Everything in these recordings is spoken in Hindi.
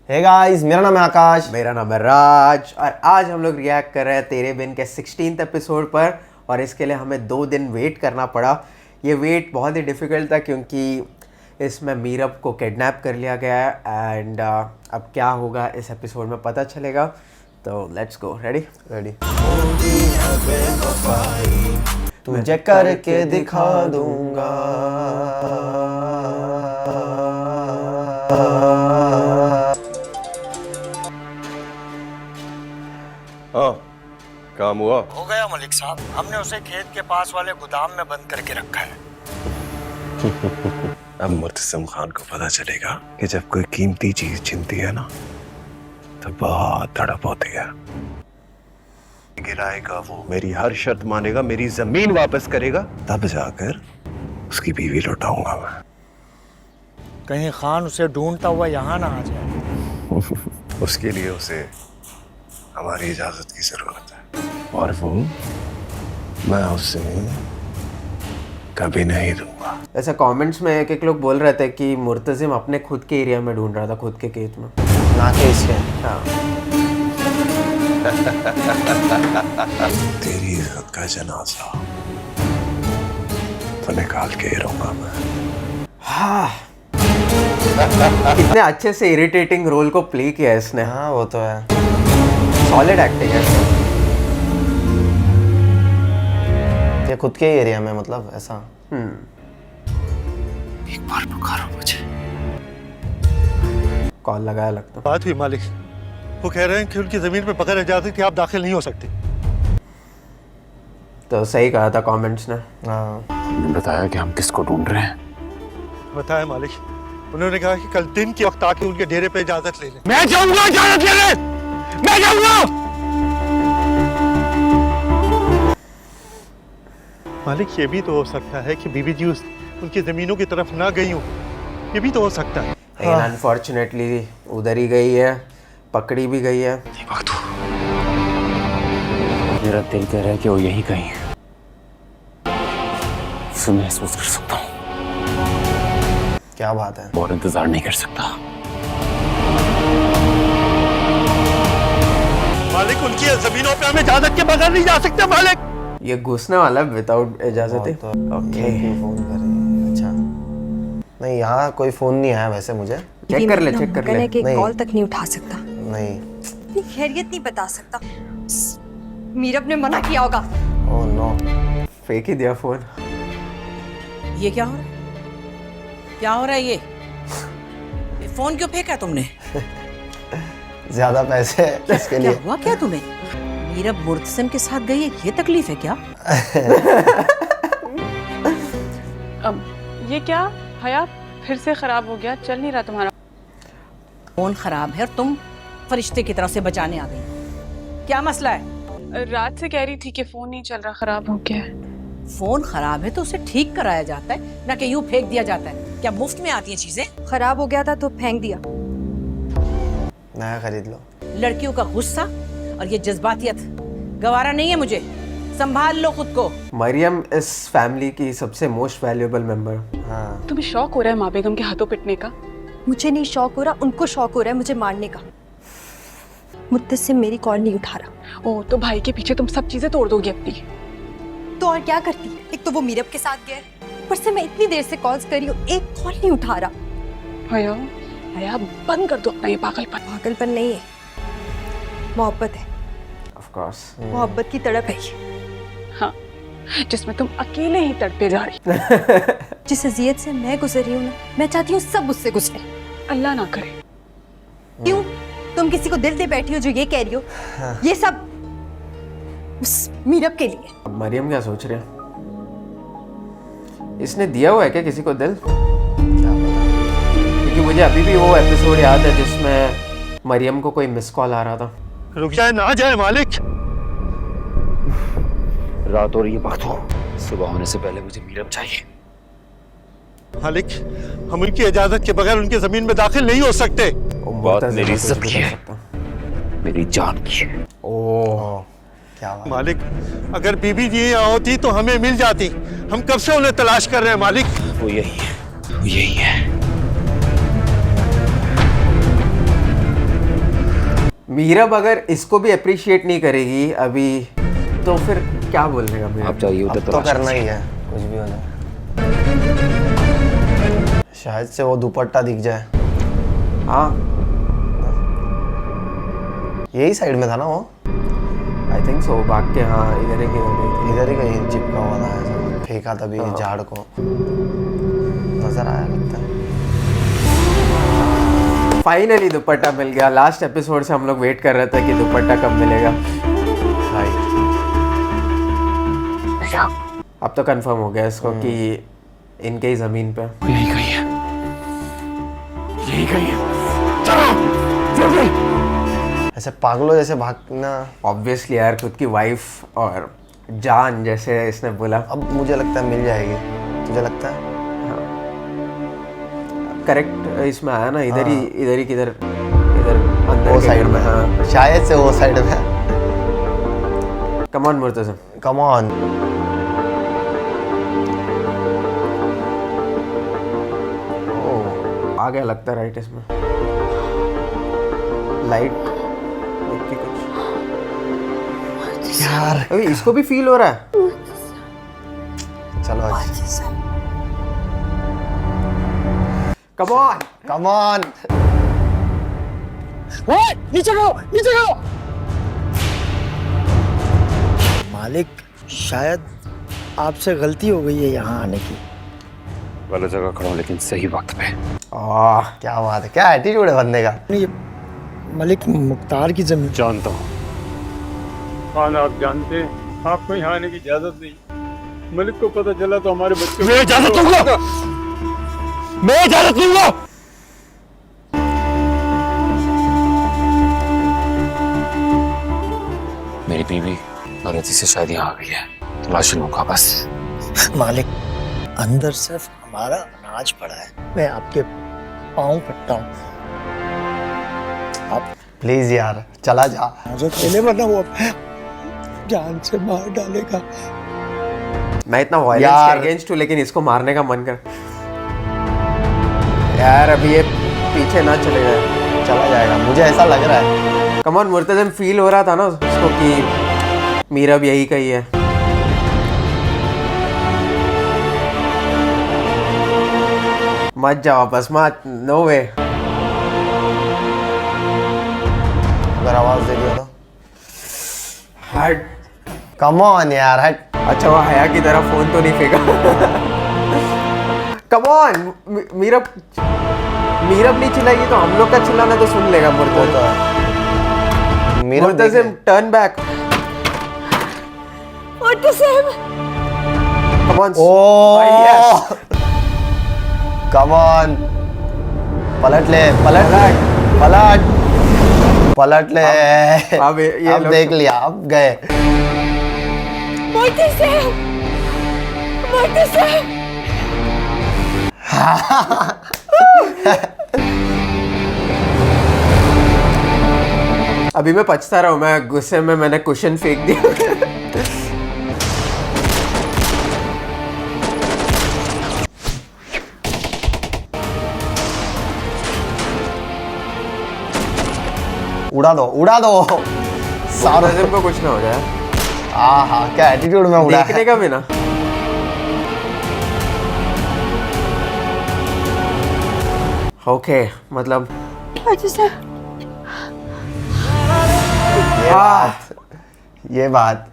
हे गाइस, मेरा नाम है आकाश। मेरा नाम है राज और आज हम लोग रिएक्ट कर रहे हैं तेरे बिन के 16th एपिसोड पर। और इसके लिए हमें 2 दिन वेट करना पड़ा। ये वेट बहुत ही डिफ़िकल्ट था क्योंकि इसमें मीरब को किडनैप कर लिया गया है एंड अब क्या होगा इस एपिसोड में पता चलेगा। तो लेट्स गो। रेडी। तुझे करके दिखा दूंगा। हाँ, काम हुआ। हो गया मलिक साहब, हमने उसे खेत के पास वाले गोदाम में बंद करके रखा है। अब मुर्तसिम खान को पता चलेगा कि जब कोई कीमती चीज छिनती है ना तो बहुत तड़प होती है। गिराएगा वो, मेरी हर शर्त मानेगा, मेरी जमीन वापस करेगा, तब जाकर उसकी बीवी लौटाऊंगा मैं। कहीं खान उसे ढूंढता हुआ यहाँ ना आ जाए। उसके लिए उसे हमारी इजाजत की जरूरत है और वो मैं उसे कभी नहीं दूंगा। ऐसे कमेंट्स में एक लोग बोल रहे थे कि मुर्तजिम अपने खुद के एरिया में ढूंढ रहा था, खुद के खेत में, ना के इसके। हाँ। तेरी इज्जत का जनाजा तो निकाल के ही रहूंगा मैं। हाँ। कितने अच्छे से इरिटेटिंग रोल को प्ले किया है इसने। हाँ, वो तो है। सॉलिड एक्टिंग है। ये खुद के एरिया में, मतलब ऐसा। एक बार पुकारो मुझे। कॉल लगाया लगता। बात हुई मालिक, वो कह रहे हैं कि उनकी जमीन पे बगैर इजाजत के आप दाखिल नहीं हो सकते। तो सही कहा था कमेंट्स ने। हाँ, उन्होंने बताया कि हम किसको ढूंढ रहे हैं। बताया मालिक, उन्होंने कहा कि कल दिन के वक्त आके उनके डेरे पे इजाजत ले लें। मैं जाऊंगा इजाजत लेने, मैं जाऊंगा। मालिक, ये भी तो हो सकता है कि बीबी जी उनकी जमीनों की तरफ ना गई हो, ये भी तो हो सकता है। लेकिन अनफॉर्चुनेटली उधर ही गई है, पकड़ी भी गई है। मेरा दिल कह रहा है कि वो यहीं कहीं है। उसे महसूस कर सकता हूँ। क्या बात है। और इंतजार नहीं कर सकता। मालिक, उनकी जमीनों पे हम इजाजत के बगैर नहीं जा सकते मालिक। ये घुसने वाला विदाउट इजाजत है। तो ओके, फोन कर रही है। अच्छा, नहीं, यहाँ कोई फोन नहीं आया वैसे मुझे। चेक कर ले। कि नहीं। कॉल तक नहीं उठा सकता, नहीं। अपनी खैरियत नहीं बता सकता। मीरब ने मना किया होगा। Oh no. फेंक ही दिया फोन। ये क्या हो रहा है? क्या हो रहा है ये फोन क्यों फेंका तुमने? ज्यादा पैसे इसके क्या लिए। हुआ क्या तुम्हें? मीरब मुर्तसिम के साथ गई है, ये तकलीफ है क्या? अब ये क्या हया, फिर से खराब हो गया, चल नहीं रहा तुम्हारा फोन खराब है और तुम फरिश्ते की तरह से बचाने आ गई। क्या मसला है? रात से कह रही थी कि फोन नहीं चल रहा, खराब हो गया है। फोन खराब है तो उसे ठीक कराया जाता है, ना कि यूं फेंक दिया जाता है। क्या मुफ्त में आती हैं चीजें? खराब हो गया था तो फेंक दिया। नया खरीद लो। लड़कियों का गुस्सा और ये जज्बातियत गवारा नहीं है मुझे। संभाल लो खुद को। मरियम इस फैमिली की सबसे मोस्ट वैल्यूएबल मेंबर। हाँ, तुम्हें शौक हो रहा है माँ बेगम के हाथों पिटने का? मुझे नहीं शौक हो रहा, उनको शौक हो रहा है मुझे मारने का। मुत्तसिम मेरी कॉल नहीं उठा रहा। ओ, तो भाई के पीछे तुम सब चीजें तोड़ दोगी अपनी। तो और क्या करती? एक तो वो मीरब के साथ गया, ऊपर से मैं इतनी देर से कॉल्स करी हूँ, एक कॉल नहीं उठा रहा। हया, हया बंद कर दो अपना ये पागलपन। पागलपन नहीं है, मोहब्बत है। Of course. मोहब्बत की तड़प है ये, हाँ, जिसमें तुम अकेले ही तड़पे जा रही। जिस अजियत से मैं गुजर रही हूँ ना, मैं चाहती हूँ सब उससे गुजरे। अल्लाह ना करे। क्यों? तुम किसी को दिल दे बैठी हो जो ये कह रही हो? ये सब उस मीरब के लिए। अब मरियम क्या सोच रहे हैं? इसने दिया हुआ है क्या किसी को दिल? क्योंकि मुझे अभी भी वो एपिसोड याद है जिसमें मरियम को कोई मिस कॉल आ रहा था। रुक जाए ना जाए मालिक। रात हो रही है, वक्त हो। सुबह होने से पहले मुझे मीरब चाहिए। मालिक, हम उनकी इजाजत के बगैर उनकी जमीन में दाखिल नहीं हो सकते। बात मेरी इज्जत की है, मेरी जान की है। ओह, क्या बात। मालिक, अगर बीबी जी यहाँ होती तो हमें मिल जाती। हम कब से उन्हें तलाश कर रहे हैं मालिक। वो यही है, वो यही है। मीरब अगर इसको भी अप्रिशिएट नहीं करेगी अभी तो फिर क्या बोलने का मीरब? आप जाइए उधर अब तो करना ही है, कुछ भी हो जाए। शायद से वो दुपट्टा दिख जाए। हाँ यही साइड में था ना वो, आई थिंक सो। भाग के हाँ इधर ही इधर ही कहीं चिपका हुआ था ऐसा, फेंका तभी झाड़ को नजर आया लगता है। फाइनली दुपट्टा मिल गया। लास्ट एपिसोड से हम लोग वेट कर रहे थे कि दुपट्टा कब मिलेगा। अब तो कंफर्म हो गया इसको कि इनके ही जमीन पे यही कहीं है, यही कहीं है। चलो जल्दी। ऐसे पागलों जैसे भागना। ऑब्वियसली यार, खुद की वाइफ और जान जैसे इसने बोला। अब मुझे लगता है मिल जाएगी, तुझे लगता है? करेक्ट इसमें आया ना, इधर ही किधर, इधर अंदर वो के साइड घर में। हाँ। शायद से वो साइड में। Come on मुर्तज़िम, come on. आ गया लगता है राइट इसमें। लाइट देख के कुछ यार अभी इसको भी फील हो रहा है। चलो कम ऑन कम ऑन। मालिक, शायद आपसे गलती हो गई है यहाँ आने की। गलत जगह खड़ा हूँ लेकिन सही वक्त पे। क्या बात है, क्या एटीट्यूड है बंदे का। ये मलिक मुख्तार की जमीन। जानता हूँ। खान आप जानते हैं आपको यहाँ आने की इजाजत नहीं। मलिक को पता चला तो हमारे बच्चों मैं इजाजत दूंगा, मैं इजाजत दूंगा। मेरी बीवी गलती से शायद यहाँ आ गई है, तलाशी लूंगा बस। मालिक, अंदर सिर्फ हमारा अनाज पड़ा है। मैं आपके पाँव पड़ता हूँ, आप प्लीज यार चला जा। इजाजत ले ले, वरना वो जान से मार डालेगा। मैं इतना वायलेंस के यार। अगेंस्ट हूँ लेकिन इसको मारने का मन कर। यार अभी ये पीछे ना चले जाए। चला जाएगा, मुझे ऐसा लग रहा है। कम ऑन मुर्तज़िम, फील हो रहा था ना उसको कि मीरब यही कही है। मत जाओ वापस, मत, नो वे। अगर आवाज दे दिया तो हट। कम ऑन यार, हट। अच्छा वो हया की तरह फोन तो नहीं फेंका। कम ऑन मीरब नहीं चिल्लाएगी तो हम लोग का चिल्लाना तो सुन लेगा Murtazim. Murtazim turn back. Come on. Oh come on, पलट ले, पलट ले। अब ये अब देख लिया, अब गए। अभी मैं पछता रहा हूँ, मैं गुस्से में मैंने कुशन फेंक दिया। उड़ा दो सारा। मुर्तज़िम को कुछ ना हो जाए। हाँ, क्या एटीट्यूड में उड़ा देखने है। का भी ना। ओके मतलब ये बात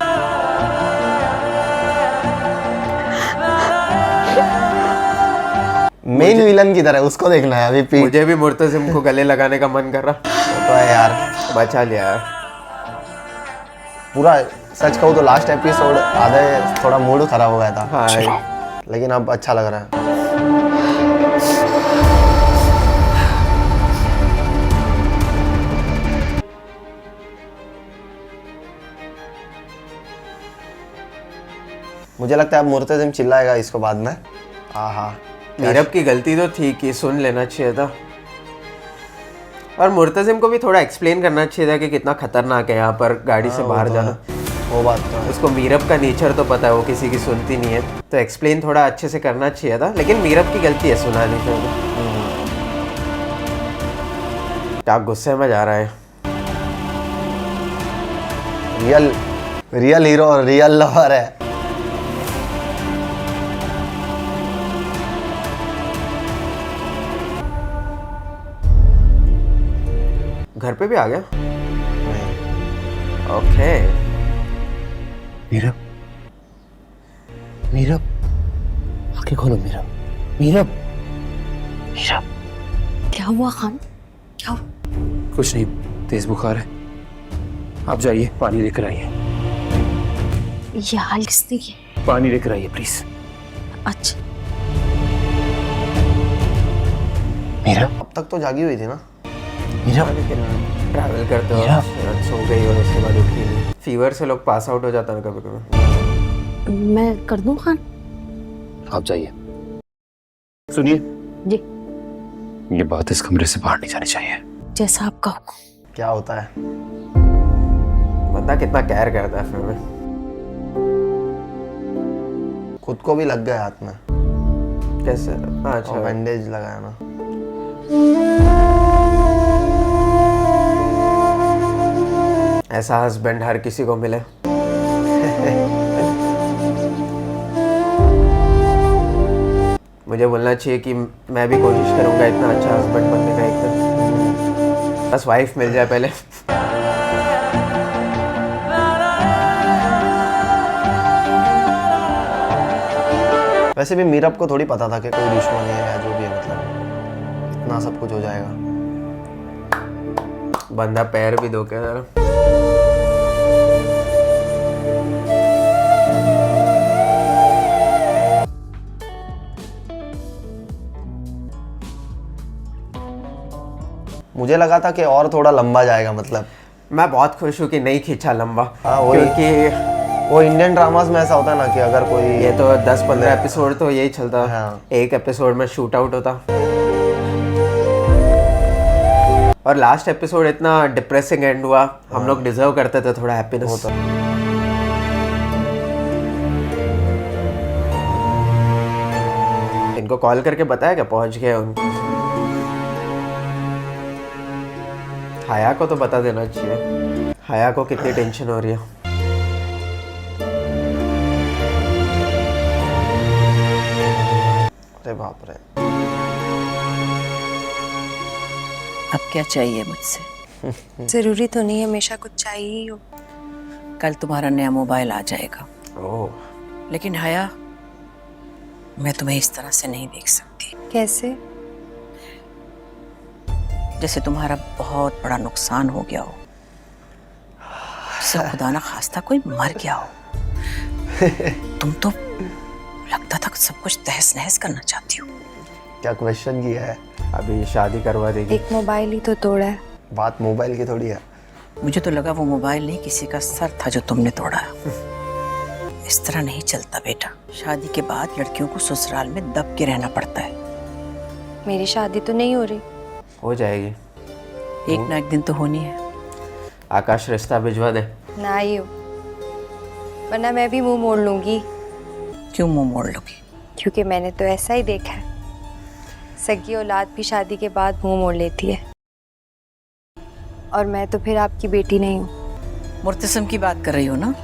मेन विलन की तरह उसको देखना है अभी। पीठ मुझे भी मुर्तज़िम को गले लगाने का मन कर रहा। तो है यार, बचा लिया यार। पूरा सच कहूँ तो लास्ट एपिसोड आधे थोड़ा मूड खराब हो गया था। हाँ लेकिन अब अच्छा लग रहा है। मुझे लगता है अब मुर्तज़िम चिल्लाएगा इसको बाद में। हाँ, मीरब की गलती तो थी कि सुन लेना चाहिए था, और मुर्तज़िम को भी थोड़ा एक्सप्लेन करना चाहिए था कि कितना खतरनाक है यहाँ पर गाड़ी से बाहर जाना। वो बात तो है। उसको मीरब का नेचर तो पता है, वो किसी की सुनती नहीं है, तो एक्सप्लेन थोड़ा अच्छे से करना चाहिए था। लेकिन मीरब की गलती है सुना नहीं चाहिए। क्या गुस्से में जा रहा है। रियल हीरो और रियल लवर है। घर पे भी आ गया? नहीं, ओके। मीरब, मीरब, आंखें खोलो मीरब, मीरब, मीरब। क्या हुआ खान? क्या हुआ? कुछ नहीं, तेज बुखार है। आप जाइए, पानी लेकर आइए। ये हाल किसने किया? पानी लेकर आइए प्लीज। अच्छा, मीरब, अब तक तो जागी हुई थी ना। मीरब, लेकिन ट्रैवल करते हो मीरा। शायद सो गई और उसके बाद उठी नहीं। फीवर से लोग पास आउट हो जाता है कभी कभी। मैं कर दूं खान? आप जाइए। सुनिए जी, ये बात इस कमरे से बाहर नहीं जानी चाहिए। जैसा आपका हुक्म। क्या होता है? बंदा कितना केयर करता है फिर भी। खुद को भी लग गया हाथ में कैसे? और अच्छा, बैंडेज लगाया ना। ऐसा हस्बैंड हर किसी को मिले। मुझे बोलना चाहिए कि मैं भी कोशिश करूंगा इतना अच्छा हस्बैंड बनने का एक दिन। बस वाइफ मिल जाए पहले। वैसे भी मीरब को थोड़ी पता था कि कोई दुश्मनी है या जो भी है, मतलब इतना सब कुछ हो जाएगा। बंदा पैर भी धो के जरा। मुझे लगा था कि और थोड़ा लंबा जाएगा, मतलब मैं बहुत खुश हूँ कि नहीं खींचा लंबा। हाँ, वही। क्योंकि वो इंडियन ड्रामास में ऐसा होता है ना कि अगर कोई ये तो 10-15 एपिसोड तो यही चलता। हाँ। एक एपिसोड में शूट आउट होता। और लास्ट एपिसोड इतना डिप्रेसिंग एंड हुआ। हम लोग डिजर्व करते थे थोड़ा हैप्पीनेस। होता। इनको कॉल करके बताया क्या पहुंच गए उनको? हया को तो बता देना चाहिए। हया को कितनी टेंशन हो रही है। अरे बाप रे। अब क्या चाहिए मुझसे? जरूरी तो नहीं हमेशा कुछ चाहिए ही हो। कल तुम्हारा नया मोबाइल आ जाएगा, ओह, लेकिन हया, मैं तुम्हें इस तरह से नहीं देख सकती। कैसे? जैसे तुम्हारा बहुत बड़ा नुकसान हो गया हो, जैसे खुदा ना खास्ता कोई मर गया हो। तुम तो लगता था कि सब कुछ तहस नहस करना चाहती हो। क्या क्वेश्चन किया है? अभी शादी करवा देगी। एक मोबाइल ही तो तोड़ा है। बात मोबाइल की थोड़ी है। मुझे तो लगा वो मोबाइल नहीं, किसी का सर था जो तुमने तोड़ा। इस तरह नहीं चलता बेटा। शादी के बाद लड़कियों को ससुराल में दब के रहना पड़ता है। मेरी शादी तो नहीं हो रही। हो जाएगी। एक ना एक दिन तो होनी है। आकाश रिश्ता भिजवा दे। ना ही हो, वरना मैं भी मुंह मोड़ लूंगी। क्यों मुंह मोड़ लोगी? क्योंकि मैंने तो ऐसा ही देखा है, सगी औलाद भी शादी के बाद मुंह मोड़ लेती है। और मैं तो फिर आपकी बेटी नहीं हूँ। मुर्तसम की बात कर रही हो ना?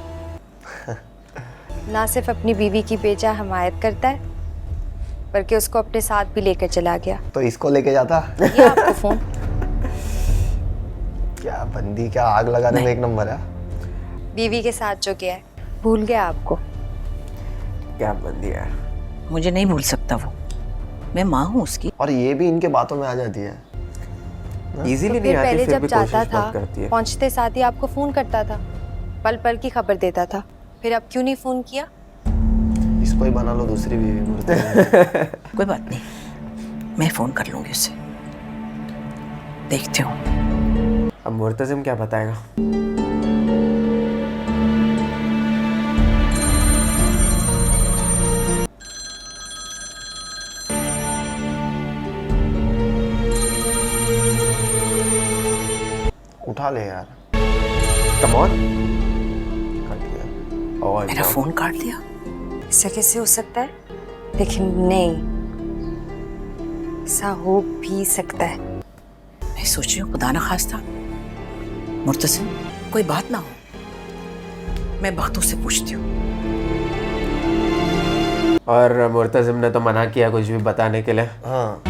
ना सिर्फ अपनी बीवी की बेजा हमायत करता है, बल्कि उसको अपने साथ भी लेकर चला गया। तो इसको लेके जाता। ये आपको फोन। क्या बंदी, क्या आग लगाने में एक नंबर है। बीवी के साथ जो गया है, भूल गया आपको। क्या बंदी है। मुझे नहीं भूल सकता वो। मैं माँ हूँ उसकी। और ये भी इनके बातों में आ जाती है। इजीली तो नहीं फिर आती, पहले फिर जब भी चाहता कोशिश था, बहुत करती है। पहुंचते साथ ही आपको फोन करता था, पल पल की खबर देता था। फिर अब क्यों नहीं फोन किया? इसको ही बना लो दूसरी बीवी मुर्तज़ा। कोई बात नहीं, मैं फोन कर लूंगी उसे। देखते हो। अब मुर्तज़िम क्या बताएगा? उठा ले यार। Come on. कट गया। और मेरा फोन काट दिया। ऐसा कैसे हो सकता है? लेकिन नहीं, ऐसा हो भी सकता है। मैं सोच रही हूँ खुदा ना खास्ता मुर्तसिम कोई बात ना हो, मैं बख्तू से पूछती हूँ। और मुर्तजिम ने तो मना किया कुछ भी बताने के लिए। हाँ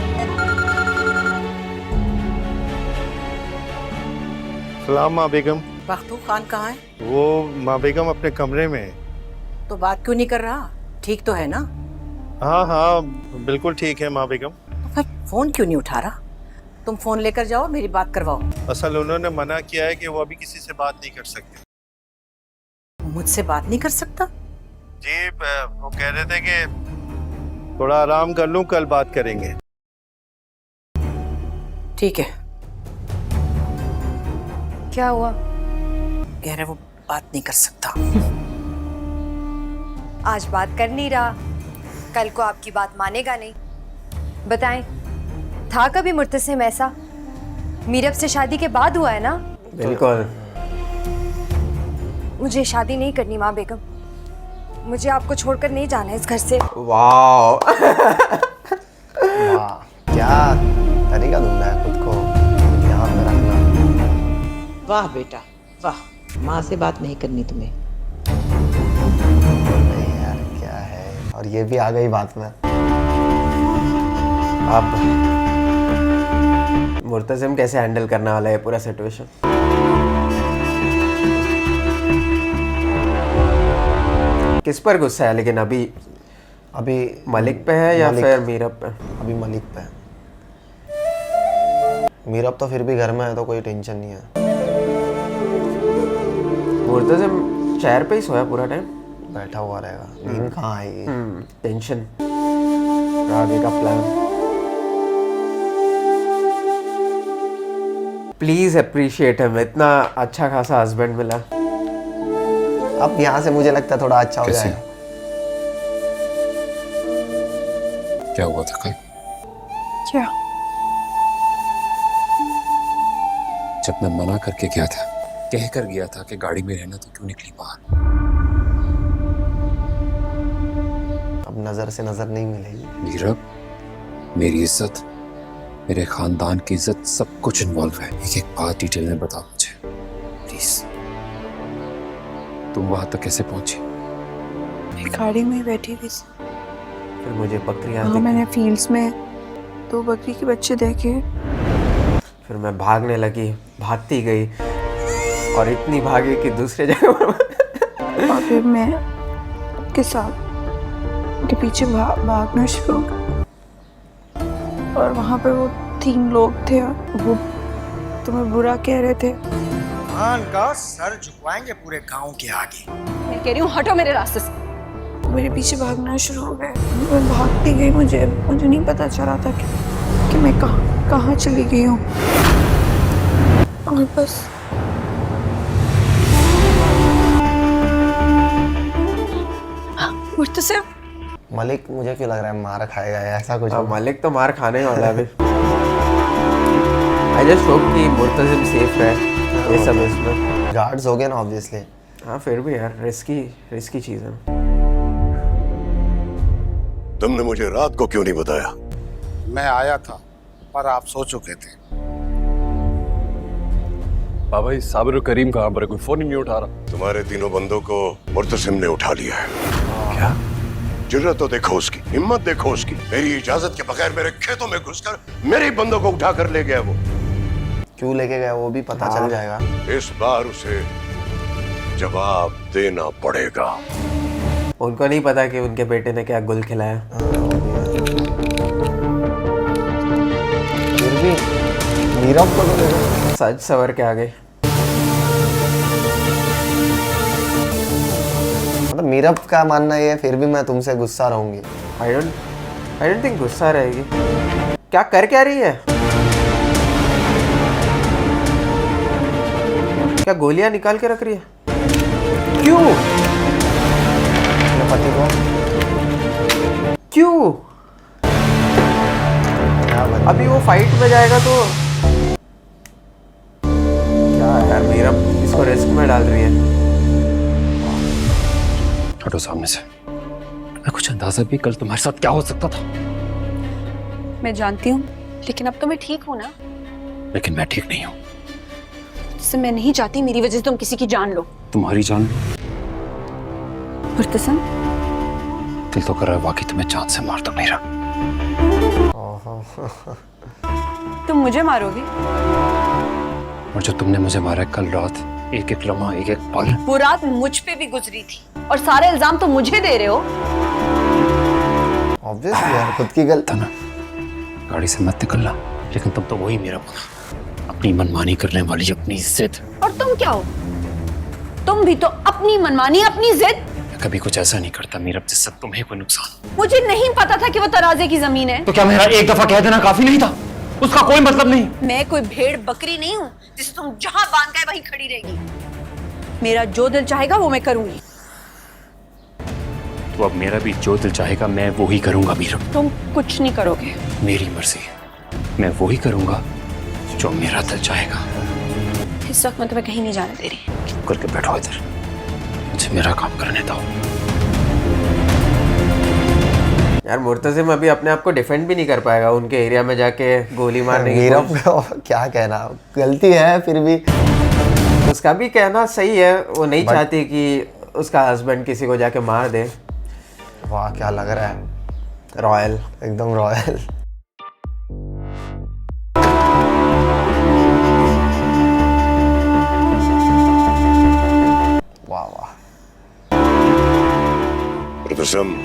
सलाम माँ बेगम। बख्तू खान कहाँ है? वो माँ बेगम अपने कमरे में है। तो बात क्यों नहीं कर रहा? ठीक तो है ना? हाँ हाँ बिल्कुल ठीक है माँ बेगम। तो फिर फोन क्यों नहीं उठा रहा? तुम फोन लेकर जाओ, मेरी बात करवाओ। असल उन्होंने मना किया है कि वो अभी किसी से बात नहीं कर सकते। मुझसे बात नहीं कर सकता? जी वो कह रहे थे कि थोड़ा आराम कर लूं, कल बात करेंगे। ठीक है। क्या हुआ? कह रहे वो बात नहीं कर सकता। आज बात कर नहीं रहा, कल को आपकी बात मानेगा नहीं। बताएं, था कभी मुर्तसिम ऐसा? मीरब से शादी के बाद हुआ है ना? बिल्कुल। मुझे शादी नहीं करनी माँ बेगम, मुझे आपको छोड़कर नहीं जाना है इस घर से। वाह वाह, क्या तरीका ढूंढा है खुद को यहाँ पे रखना। वाह बेटा वाह, माँ से बात नहीं करनी तुम्हें। नहीं यार क्या है, और ये भी आ गई बात में। अब मुर्तजिम कैसे हैंडल करने वाला है पूरा सिचुएशन? किस पर गुस्सा है लेकिन अभी मलिक पे है या फिर मीरब पे? अभी मलिक पे है। मीरब तो फिर भी घर में है तो कोई टेंशन नहीं है। मुर्तजिम चेयर पे ही सोया पूरा टाइम? बैठा हुआ रहेगा, नींद कहाँ आएगी। टेंशन, आगे का प्लान। प्लीज अप्रिशिएट हिम, इतना अच्छा खासा हस्बैंड मिला। अब यहाँ से मुझे लगता है थोड़ा अच्छा हो जाएगा। क्या हुआ था कल? क्या? जब मैं मना करके गया था, कह कर गया था कि गाड़ी में रहना, तो क्यों निकली बाहर? अब नजर से नजर नहीं मिलेगी। मीरब, मेरी इज्जत, मेरे खानदान की इज्जत, सब कुछ इन्वॉल्व है। एक एक बात डिटेल में बताओ मुझे प्लीज। तुम वहां तक कैसे पहुंची? गाड़ी में बैठी थी। फिर मुझे बकरियां हाँ, दिखी। मैंने फील्ड्स में 2 बकरी के बच्चे देखे। फिर मैं भागने लगी, भागती गई और इतनी भागी कि दूसरे जगह पर और फिर मैं के साथ उनके पीछे भागना शुरू हो गया। और वहाँ पे वो 3 लोग थे और वो तुम्हें बुरा कह रहे थे। खान का सर झुकवाएंगे पूरे गांव के आगे। मैं कह रही हूँ हटो मेरे रास्ते से। वो मेरे पीछे भागना शुरू हो गए। मैं भागती गई, मुझे नहीं पता चला था कि मैं कहाँ चली गई हूँ। और बस मुर्तसिम, मलिक मुझे क्यों लग रहा है मार खाएगा या ऐसा कुछ। मलिक तो मार खाने वाला है अभी। आई जस्ट होप कि मुर्तजिम सेफ रहे ये सब इसमें। गार्ड्स हो गए ना ऑब्वियसली। हाँ फिर भी यार रिस्की चीज है। तुमने मुझे रात को क्यों नहीं बताया? मैं आया था पर आप सो चुके थे। बाबा ये साबिर और करीम कहाँ पर है? कोई फोन ही नहीं उठा रहा। तुम्हारे तीनों बंदों को मुर्तसिम ने उठा लिया है। क्या? जुर्रत तो देखो उसकी, हिम्मत देखो उसकी। मेरी इजाजत के बगैर मेरे खेतों में घुसकर मेरे बंदों को उठा कर ले गया। वो क्यों लेके गया वो भी पता चल जाएगा। इस बार उसे जवाब देना पड़ेगा। उनको नहीं पता कि उनके बेटे ने क्या गुल खिलाया। फिर भी मीरब को तो देखो। सच सवर के आ गए। मतलब मीरब का मानना ये है फिर भी मैं तुमसे गुस्सा रहूंगी। आई डोंट थिंक गुस्सा रहेगी। क्या कर क्या रही है? क्या गोलियां निकाल के रख रही है? क्यों? अपने पति को क्यों? अभी वो फाइट में जाएगा तो क्या यार, मीरा इसको रिस्क में डाल रही है। हटो सामने से। मैं कुछ अंदाजा भी कल तुम्हारे साथ क्या हो सकता था। मैं जानती हूँ, लेकिन अब तो मैं ठीक हूँ ना। लेकिन मैं ठीक नहीं हूँ। इससे मैं नहीं चाहती मेरी वजह से तुम किसी की जान लो। तुम्हारी जान लो मुर्तसिम, दिल तो कर रहा है वाकई तुम्हें चांद से मार दो मेरा। तुम मुझे मारोगे? और जो तुमने मुझे मारा है कल रात, एक एक लम्हा, एक एक पल, वो रात मुझ पे भी गुजरी थी और सारे इल्जाम तो मुझे दे रहे हो। ऑब्वियसली यार, खुद की गलती था ना। गाड़ी से मत निकलना, लेकिन तुम तो वही मेरा बना, अपनी मनमानी करने वाली, अपनी जिद। और तुम क्या हो? तुम भी तो अपनी मनमानी, अपनी जिद। मैं कभी कुछ ऐसा नहीं करता मीरा, जिससे तुम्हें कोई नुकसान। मुझे नहीं पता था कि वो तराजे की जमीन है। तो क्या मेरा एक दफा कह देना काफी नहीं था? उसका कोई मतलब नहीं। मैं कोई भेड़ बकरी नहीं हूँ जिसे तुम जहां बांध गए वहीं खड़ी रहेगी। मेरा जो दिल चाहेगा वो मैं करूंगी। तो अब मेरा भी जो दिल चाहेगा मैं वो ही करूंगा मीरा। तुम कुछ नहीं करोगे। मेरी मर्जी, मैं वो ही करूंगा जो मेरा दिल चाहेगा। इस वक्त मैं तुम्हें कहीं नहीं जाने दे रही। चुप करके बैठो इधर, मुझे मेरा काम करने दो। यार मुर्तसिम अभी अपने आप को डिफेंड भी नहीं कर पाएगा उनके एरिया में जाके गोली मारने की। मीरब को क्या कहना, गलती है फिर भी। उसका भी कहना सही है, वो नहीं चाहती कि उसका हस्बैंड किसी को जाके मार दे। वाह क्या लग रहा है, रॉयल, एकदम रॉयल। वाह वाह। मुर्तसिम,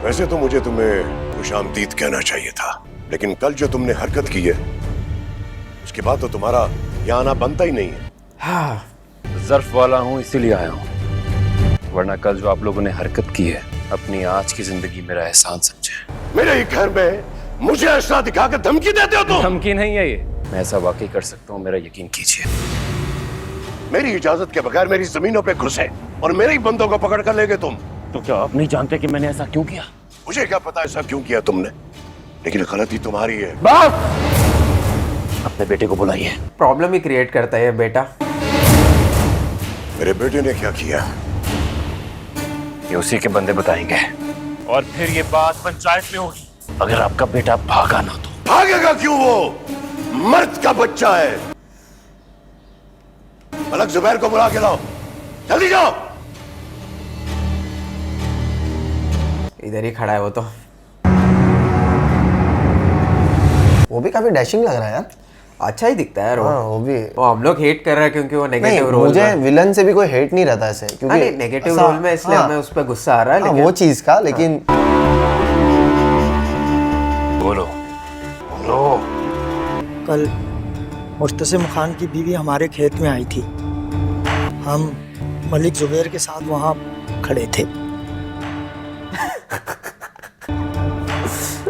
वैसे तो मुझे तुम्हें खुशामदीद कहना चाहिए था, लेकिन कल जो तुमने हरकत की है उसके बाद तो तुम्हारा यहाँ आना बनता ही नहीं है। हाँ, ज़र्फ वाला हूँ इसीलिए आया हूँ, वरना कल जो आप लोगों ने हरकत की है अपनी आज की जिंदगी मेरा एहसान समझे। मेरे ही घर में मुझे ऐसा दिखाकर धमकी देते हो तुम? धमकी नहीं है ये, मैं ऐसा वाकई कर सकता हूँ, मेरा यकीन कीजिए। मेरी इजाजत के बगैर मेरी जमीनों पे घुसे और मेरे ही बंदों को पकड़ कर ले गए तुम। तो क्या आप नहीं जानते कि मैंने ऐसा क्यों किया? मुझे क्या पता ऐसा क्यों किया तुमने, लेकिन गलती तुम्हारी है। अपने बेटे को बुलाइए। प्रॉब्लम ही क्रिएट करता है बेटा। मेरे बेटे ने क्या किया? ये उसी के बंदे बताएंगे और फिर ये बात पंचायत में होगी। अगर आपका बेटा भागा ना तो। भागेगा क्यों? वो मर्द का बच्चा है। मलक जुबैर को बुला के लाओ, जल्दी जाओ। इधर ही खड़ा है वो तो। वो भी काफी डैशिंग लग रहा है यार, अच्छा ही दिखता है यार वो। हाँ, वो भी। वो हम लोग हेट कर रहे हैं क्योंकि वो नेगेटिव रोल मुझे विलन से भी कोई हेट नहीं रहता ऐसे, क्योंकि नेगेटिव रोल में इसलिए हमें उस पर गुस्सा आ रहा है। लेकिन वो चीज का, लेकिन बोलो बोलो। कल मुर्तसिम खान की बीवी हमारे खेत में आई थी, हम मलिक जुबैर के साथ वहाँ खड़े थे।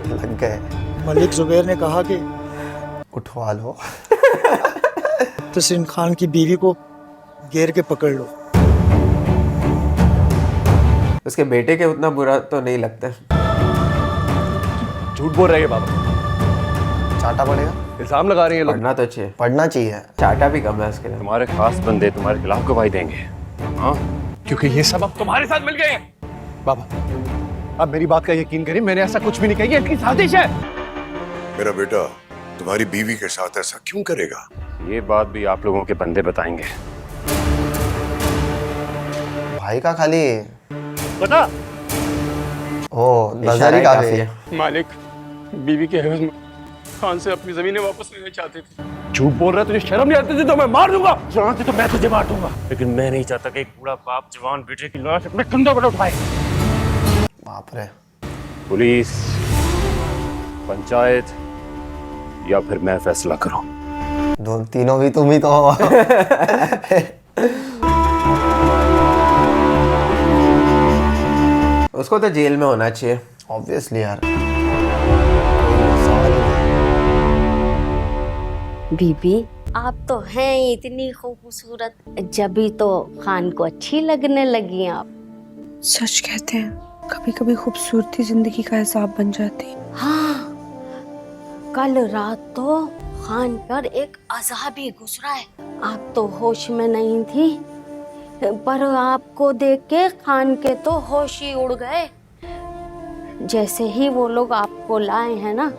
लग गए। मलिक जुबैर ने कहा कि उठवा लो। मुर्तसिम खान की बीवी को घेर के पकड़ लो। उसके बेटे के उतना बुरा तो नहीं लगता। झूठ बोल रहे हैं बाबा, चाटा पड़ेगा। इल्जाम लगा रही है लोग। पढ़ना तो चाहिए, पढ़ना चाहिए। चाटा भी कम है उसके लिए। तुम्हारे खास बंदे तुम्हारे खिलाफ गवाही देंगे, हाँ? क्योंकि ये सब अब तुम्हारे साथ मिल गए हैं। बाबा, अब मेरी बात का यकीन करिए, मैंने ऐसा कुछ भी नहीं कहा, ये इनकी साजिश है। मेरा बेटा तुम्हारी बीवी के साथ ऐसा क्यों करेगा? ये बात भी आप लोगों के बंदे बताएंगे। भाई का खाली बता। ओ नजर ही काफी है। मालिक बीवी के एवज में खान से अपनी जमीनें वापस लेना चाहते थे। झूठ बोल रहा है, तुझे शर्म नहीं आती थी? तो मैं मार दूंगा। जानते तो मैं तुझे मार दूंगा, लेकिन मैं नहीं चाहता कि एक बूढ़ा बाप जवान बेटे की लाश अपने कंधों पर उठाए। बाप रे। पुलिस, पंचायत या फिर मैं फैसला करूं? दो तीनों भी तुम ही तो हो। उसको तो जेल में होना चाहिए। ऑब्वियसली यार। बीबी आप तो हैं इतनी खूबसूरत, जभी तो खान को अच्छी लगने लगी आप। सच कहते हैं, कभी कभी खूबसूरती जिंदगी का हिसाब बन जाती है। हाँ, कल रात तो खान पर एक अज़ाब ही गुजरा है। आप तो होश में नहीं थी, पर आपको देख के खान के तो होश ही उड़ गए। जैसे ही वो लोग आपको लाए हैं ना,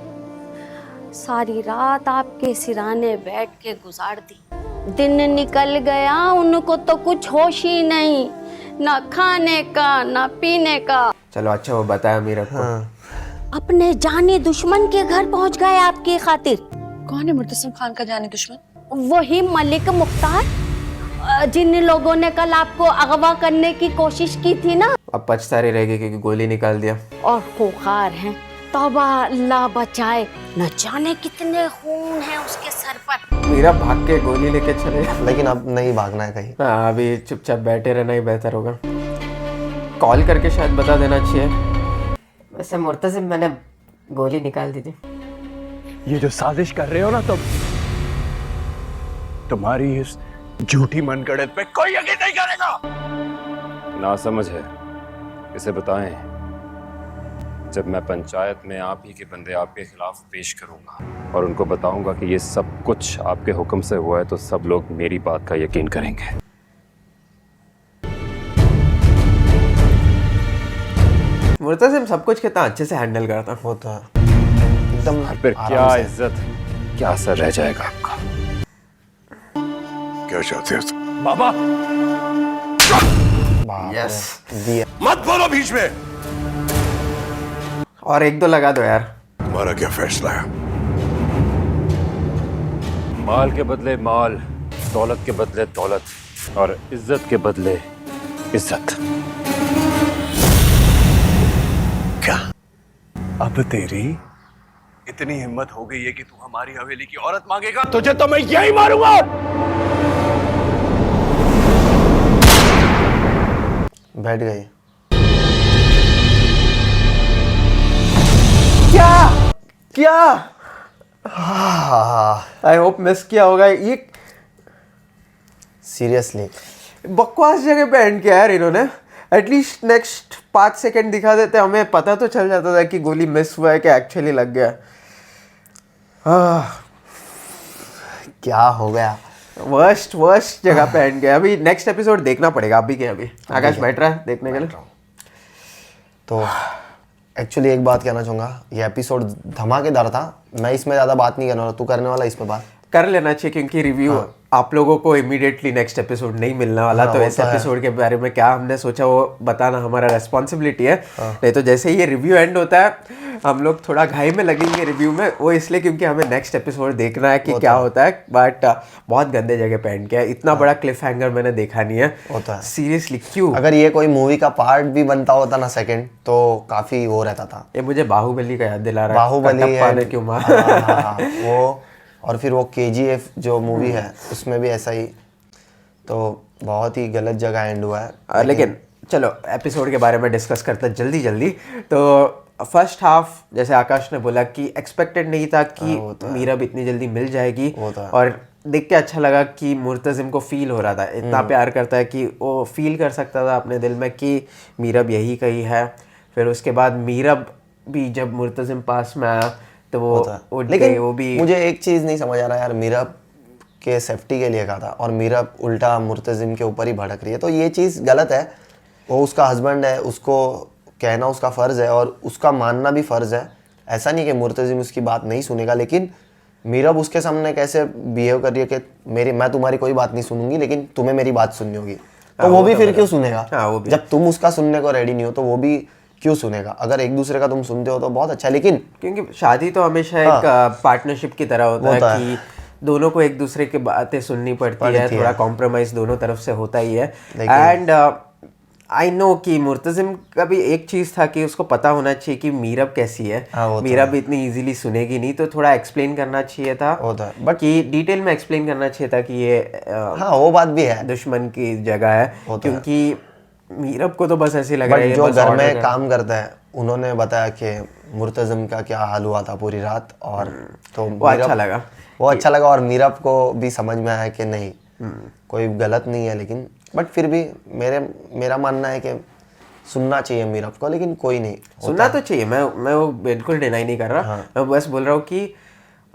सारी रात आपके सिराने बैठ के गुजार दी। दिन निकल गया, उनको तो कुछ होश ही नहीं। ना खाने का ना पीने का। चलो अच्छा वो बताया मीरब को। अपने जानी दुश्मन के घर पहुंच गए आपकी खातिर। कौन है मुर्तसिम खान का जानी दुश्मन? वही मलिक मुख्तार जिन लोगों ने कल आपको अगवा करने की कोशिश की थी ना। अब पछता रही रहेगी क्योंकि गोली निकाल दिया। और खूंखार हैं, तौबा अल्लाह बचाए, न जाने कितने खून हैं उसके सर पर। मीरा भाग के गोली लेके चले। लेकिन अब नहीं भागना है कहीं। हाँ अभी चुपचाप बैठे रहना ही बेहतर होगा। कॉल करके शायद बता देना चाहिए। वैसे मुर्तसिम मैंने गोली निकाल दी थी। ये जो साजिश कर रहे हो ना तुम, तुम्हारी इस झूठी मनगढ़ंत पे कोई यकीन नहीं करेगा। ना समझ है, इसे बताएं। जब मैं पंचायत में आप ही के बंदे आपके खिलाफ पेश करूंगा और उनको बताऊंगा कि ये सब कुछ आपके हुक्म से हुआ है, तो सब लोग मेरी बात का यकीन करेंगे। मुर्तसिम सब कुछ कितना अच्छे से हैंडल करता। वो तो है एकदम। फिर क्या इज्जत, क्या असर रह जाएगा आपका? क्या चाहते हो तुम? बाबा यस दिया। मत बोलो बीच में। और एक दो लगा दो यार। तुम्हारा क्या फैसला है? माल के बदले माल, दौलत के बदले दौलत और इज्जत के बदले इज्जत। क्या? अब तेरी इतनी हिम्मत हो गई है कि तू हमारी हवेली की औरत मांगेगा? तुझे तो मैं यही मारूंगा। बैठ गई। क्या क्या? आई होप मिस किया होगा ये। सीरियसली बकवास जगह पे एंड किया यार इन्होंने। एटलीस्ट नेक्स्ट 5 सेकंड दिखा देते, हमें पता तो चल जाता था कि गोली मिस हुआ है कि एक्चुअली लग गया। क्या हो गया? वर्स्ट जगह पे एंड किया। अभी नेक्स्ट एपिसोड देखना पड़ेगा। अभी क्या अभी आकाश बैठ रहा है देखने के लिए। तो एक्चुअली एक बात कहना चाहूँगा, ये एपिसोड धमाकेदार था। मैं इसमें ज़्यादा बात नहीं करने वाला, तू करने वाला इसमें बात कर लेना चाहिए क्योंकि रिव्यू आप लोगों को इमीडिएटली नेक्स्ट एपिसोड नहीं मिलने वाला। तो इस एपिसोड के बारे में क्या हमने सोचा वो बताना हमारा रेस्पॉन्सिबिलिटी है। नहीं तो जैसे ही ये रिव्यू एंड होता है हम लोग थोड़ा घाई में लगेंगे रिव्यू में, वो इसलिए क्योंकि हमें नेक्स्ट एपिसोड देखना है कि क्या होता है। बट बहुत गंदे जगह पे एंड किया है। इतना बड़ा क्लिफ हैंगर मैंने देखा नहीं है। होता है सीरियसली क्यों? अगर ये कोई मूवी का पार्ट भी बनता होता ना सेकंड, तो काफी वो रहता था। ये मुझे बाहुबली का याद दिला रहा है। बाहुबली है क्यों मार। वो और फिर वो KGF जो मूवी है उसमें भी ऐसा ही। तो बहुत ही गलत जगह एंड हुआ है। लेकिन चलो एपिसोड के बारे में डिस्कस करते हैं जल्दी। तो फर्स्ट हाफ जैसे आकाश ने बोला कि एक्सपेक्टेड नहीं था कि मीरब इतनी जल्दी मिल जाएगी। और देख के अच्छा लगा कि मुर्तजिम को फील हो रहा था, इतना प्यार करता है कि वो फील कर सकता था अपने दिल में कि मीरब यही कही है। फिर उसके बाद मीरब भी जब मुर्तजिम पास में आया तो वो लेकिन वो भी मुझे एक चीज़ नहीं समझ आ रहा यार, मीरब के सेफ्टी के लिए कहा था और मीरब उल्टा मुर्तजिम के ऊपर ही भड़क रही है। तो ये चीज़ गलत है। वो उसका हस्बैंड है, उसको कहना उसका फ़र्ज़ है और उसका मानना भी फ़र्ज़ है। ऐसा नहीं कि मुर्तजिम उसकी बात नहीं सुनेगा, लेकिन मीरब उसके सामने कैसे बिहेव कर रही है कि मैं तुम्हारी कोई बात नहीं सुनूंगी लेकिन तुम्हें मेरी बात सुननी होगी। तो वो भी फिर क्यों सुनेगा? जब तुम उसका सुनने को रेडी नहीं हो तो वो भी क्यों सुनेगा? अगर एक दूसरे का तुम सुनते हो तो बहुत अच्छा है। लेकिन क्योंकि शादी तो हमेशा एक पार्टनरशिप की तरह होता है कि दोनों को एक दूसरे की बातें सुननी पड़ती है, थोड़ा कॉम्प्रोमाइज दोनों तरफ से होता ही है। एंड आई नो कि मुर्तजिम का भी एक चीज़ था कि उसको पता होना चाहिए कि मीरब कैसी है। मीरब इतनी इजीली सुनेगी नहीं, तो थोड़ा एक्सप्लेन करना चाहिए था। बट कि डिटेल में एक्सप्लेन करना चाहिए था कि ये वो बात भी है, दुश्मन की जगह है। क्योंकि मीरब को तो बस ऐसे लग रहा है जो घर में काम करता है उन्होंने बताया कि मुर्तजिम का क्या हाल हुआ था पूरी रात। और तो वो अच्छा लगा और मीरब को भी समझ में आया कि नहीं कोई गलत नहीं है। लेकिन बट फिर भी मेरा मानना है कि सुनना चाहिए मीरब को, लेकिन कोई नहीं सुनना तो चाहिए। मैं वो बिल्कुल डिनाई नहीं कर रहा। मैं बस बोल रहा हूँ कि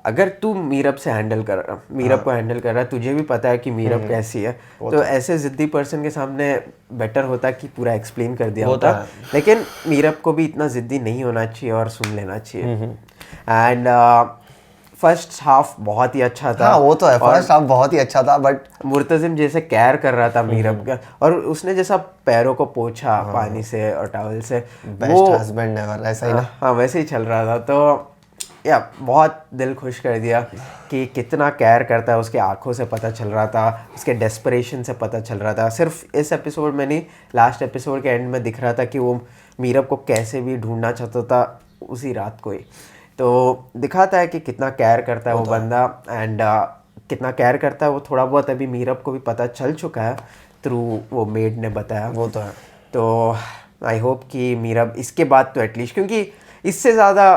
अगर तू मीरब को हैंडल कर रहा है, तुझे भी पता है कि मीरब कैसी है, तो ऐसे जिद्दी पर्सन के सामने बेटर होता कि पूरा एक्सप्लेन कर दिया होता। लेकिन मीरब को भी इतना जिद्दी नहीं होना चाहिए और सुन लेना चाहिए। एंड फर्स्ट हाफ बहुत ही अच्छा था। हाँ वो तो है, और फर्स्ट हाफ बहुत ही अच्छा था, बट मुर्तजिम जैसे केयर कर रहा था मीरब का, और उसने जैसा पैरों को पोंछा पानी से और टॉवल से, बेस्ट हस्बैंड एवर, ऐसा ही ना। हाँ वैसे ही चल रहा था। तो या बहुत दिल खुश कर दिया कि कितना केयर करता है, उसके आंखों से पता चल रहा था, उसके डेस्परेशन से पता चल रहा था। सिर्फ इस एपिसोड में नहीं, लास्ट एपिसोड के एंड में दिख रहा था कि वो मीरब को कैसे भी ढूंढना चाहता था उसी रात को ही। तो दिखाता है कि कितना केयर करता है वो बंदा, एंड कितना केयर करता है वो थोड़ा बहुत अभी मीरब को भी पता चल चुका है थ्रू वो मेड ने बताया। वो तो है। तो आई होप कि मीरब इसके बाद तो एटलीस्ट, क्योंकि इससे ज़्यादा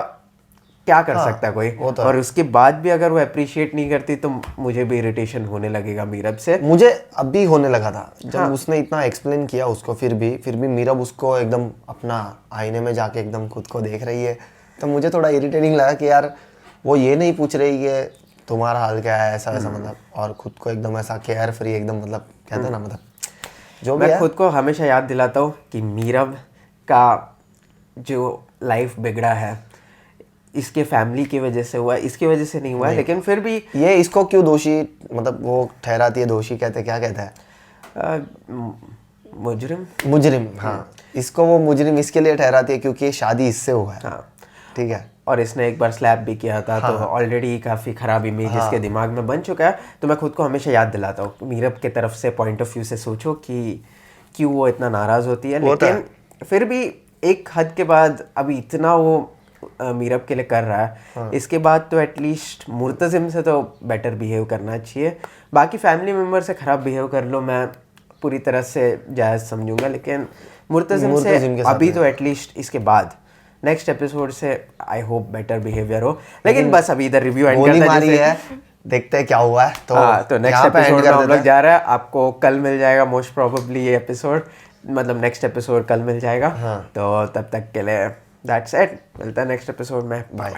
क्या कर सकता है कोई, वो तो और उसके बाद भी अगर वो अप्रिशिएट नहीं करती तो मुझे भी इरिटेशन होने लगेगा मीरब से। मुझे अभी होने लगा था जब उसने इतना एक्सप्लेन किया उसको, फिर भी मीरब उसको एकदम अपना आईने में जाके एकदम खुद को देख रही है, तो मुझे थोड़ा इरिटेटिंग लगा कि यार वो ये नहीं पूछ रही है तुम्हारा हाल क्या है, ऐसा वैसा, मतलब, और खुद को एकदम ऐसा केयर फ्री एकदम, मतलब कहते हैं ना, मतलब जो भी मैं है। खुद को हमेशा याद दिलाता हूँ कि मीरब का जो लाइफ बिगड़ा है इसके फैमिली की वजह से हुआ है, इसकी वजह से नहीं हुआ है, लेकिन फिर भी ये इसको क्यों दोषी, मतलब वो ठहराती है, दोषी कहते क्या कहते हैं, मुजरिम, हाँ, इसको वो मुजरिम इसके लिए ठहराती है क्योंकि शादी इससे हुआ है। हाँ ठीक है, और इसने एक बार स्लैप भी किया था। हाँ। तो ऑलरेडी काफ़ी ख़राब इमेज इसके दिमाग में बन चुका है। तो मैं खुद को हमेशा याद दिलाता हूँ मीरब के तरफ से पॉइंट ऑफ व्यू से सोचो कि क्यों वो इतना नाराज़ होती है, लेकिन फिर भी एक हद के बाद अभी इतना वो मीरब के लिए कर रहा है, इसके बाद तो एटलीस्ट मुर्तजिम से तो बेटर बिहेव करना चाहिए। बाकी फैमिली मेम्बर से ख़राब बिहेव कर लो, मैं पूरी तरह से जायज़ समझूंगा, लेकिन मुर्तजिम से अभी तो एटलीस्ट इसके बाद नेक्स्ट एपिसोड से आई होप बेटर बिहेवियर हो। लेकिन बस अभी इधर रिव्यू एंड करता है, देखते हैं क्या हुआ है। तो नेक्स्ट एपिसोड में हम लोग जा रहे हैं। आपको कल मिल जाएगा मोस्ट प्रोबेबली ये एपिसोड, मतलब नेक्स्ट एपिसोड कल मिल जाएगा। तो तब तक के लिए दैट्स इट, मिलता है नेक्स्ट एपिसोड में, बाय।